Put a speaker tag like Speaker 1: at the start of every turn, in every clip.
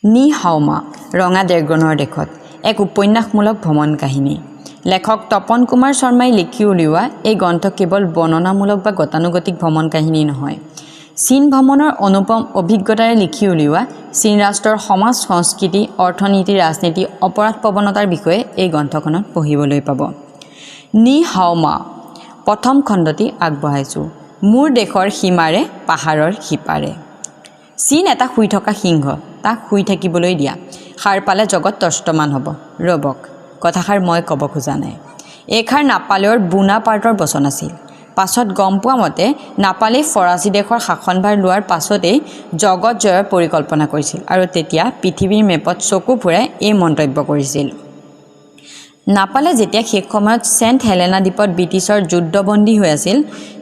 Speaker 1: নি হাওমা ৰঙা ড্ৰেগনৰ দেশত এক উপন্যাসমূলক ভ্ৰমণ কাহিনী। লেখক তপন কুমাৰ শৰ্মাই লিখি উলিওৱা এই গ্ৰন্থ কেৱল বৰ্ণনামূলক বা গতানুগতিক ভ্ৰমণ কাহিনী নহয়, চীন ভ্ৰমণৰ অনুপম অভিজ্ঞতাৰে লিখি উলিওৱা চীন ৰাষ্ট্ৰৰ সমাজ সংস্কৃতি, অৰ্থনীতি, ৰাজনীতি, অপৰাধ প্ৰৱণতাৰ বিষয়ে এই গ্ৰন্থখনত পঢ়িবলৈ পাব। নি হাওমা প্ৰথম খণ্ডটি আগবঢ়াইছোঁ। মোৰ দেশৰ সীমাৰে পাহাৰৰ সিপাৰে। চীন এটা শুই থকা সিংহ, তাক শুই থাকিবলৈ দিয়া। সাৰ পালে জগত তষ্টমান হ'ব। ৰ'বক, কথাষাৰ মই ক'ব খোজা নাই। এইষাৰ নাপালেৰ বোনাপাৰ্টৰ বচন আছিল। পাছত গম পোৱা মতে নাপালেই ফৰাচী দেশৰ শাসনভাৰ লোৱাৰ পাছতেই জগত জয়ৰ পৰিকল্পনা কৰিছিল আৰু তেতিয়া পৃথিৱীৰ মেপত চকু ফুৰাই এই মন্তব্য কৰিছিল। নাপালে যেতিয়া শেষ সময়ত ছেণ্ট হেলেনা দ্বীপত ব্ৰিটিছৰ যুদ্ধবন্দী হৈ আছিল,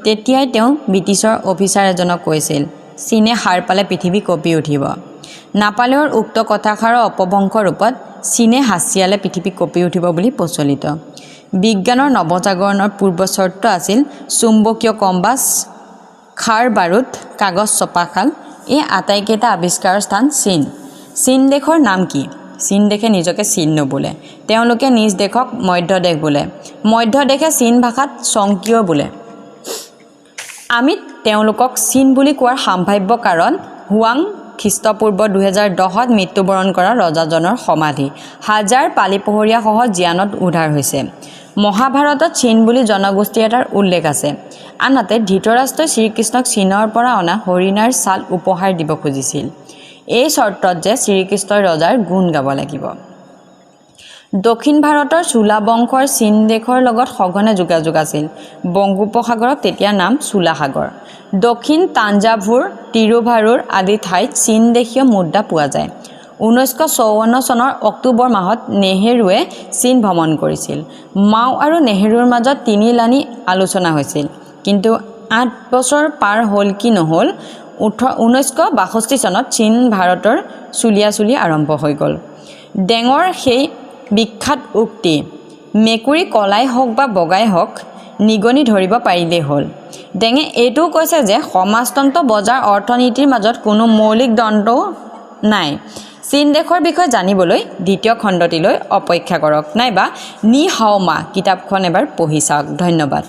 Speaker 1: তেতিয়াই তেওঁ ব্ৰিটিছৰ অফিচাৰ এজনক কৈছিল, চীনে সাৰ পালে পৃথিৱী কঁপি উঠিব। নাপালেৰ উক্ত কথাষাৰৰ অপভ্ৰংশ ৰূপত চীনে হাছিয়ালে পৃথিৱী কঁপি উঠিব বুলি প্ৰচলিত। বিজ্ঞানৰ নৱজাগৰণৰ পূৰ্ব চৰ্ত আছিল চুম্বকীয় কম্পাছ, খাৰ বাৰুদ, কাগজ ছপাশাল। এই আটাইকেইটা আৱিষ্কাৰৰ স্থান চীন। চীন দেশৰ নাম কি? চীন দেশে নিজকে চীন নোবোলে, তেওঁলোকে নিজ দেশক মধ্য দেশ বোলে। মধ্য দেশে চীন ভাষাত চংকিঅ বোলে। আমি তেওঁলোকক চীন বুলি কোৱাৰ সম্ভাৱ্য কাৰণ হুৱাং খ্ৰীষ্টপূৰ্ব 2010ত মৃত্যুবৰণ কৰা ৰজাজনৰ সমাধি হাজাৰ পালিপহৰীয়াসহ জিয়ানত উদ্ধাৰ হৈছে। মহাভাৰতত চীন বুলি জনগোষ্ঠী এটাৰ উল্লেখ আছে। আনহাতে ধৃতৰাষ্ট্ৰই শ্ৰীকৃষ্ণক চীনৰ পৰা অনা হৰিণাৰ ছাল উপহাৰ দিব খুজিছিল, এই চৰ্তত যে শ্ৰীকৃষ্ণই ৰজাৰ গুণ গাব লাগিব। দক্ষিণ ভাৰতৰ চোলা বংশৰ চীন দেশৰ লগত সঘনে যোগাযোগ আছিল। বংগোপসাগৰক তেতিয়া নাম চোলা সাগৰ। দক্ষিণ তাঞ্জাভুৰ, তিৰুভাৰুৰ আদি ঠাইত চীন দেশীয় মুদ্ৰা পোৱা যায়। 1954 চনৰ অক্টোবৰ মাহত নেহেৰুৱে চীন ভ্ৰমণ কৰিছিল। মাও আৰু নেহেৰুৰ মাজত তিনিলানি আলোচনা হৈছিল, কিন্তু 8 বছৰ পাৰ হ'ল কি নহ'ল, 1962 চনত চীন ভাৰতৰ চুলিয়াচুলি আৰম্ভ হৈ গ'ল। ডেঙৰ সেই বিখ্যাত উক্তি, মেকুৰী কলাই হওক বা বগাই হওক, নিগনি ধৰিব পাৰিলেই হ'ল। ডেঙে এইটোও কৈছে যে সমাজতন্ত্ৰ, বজাৰ, অৰ্থনীতিৰ মাজত কোনো মৌলিক দ্বন্দ্ব নাই। চীন দেশৰ বিষয়ে জানিবলৈ দ্বিতীয় খণ্ডটিলৈ অপেক্ষা কৰক, নাইবা নি হাওমা কিতাপখন এবাৰ পঢ়ি চাওক। ধন্যবাদ।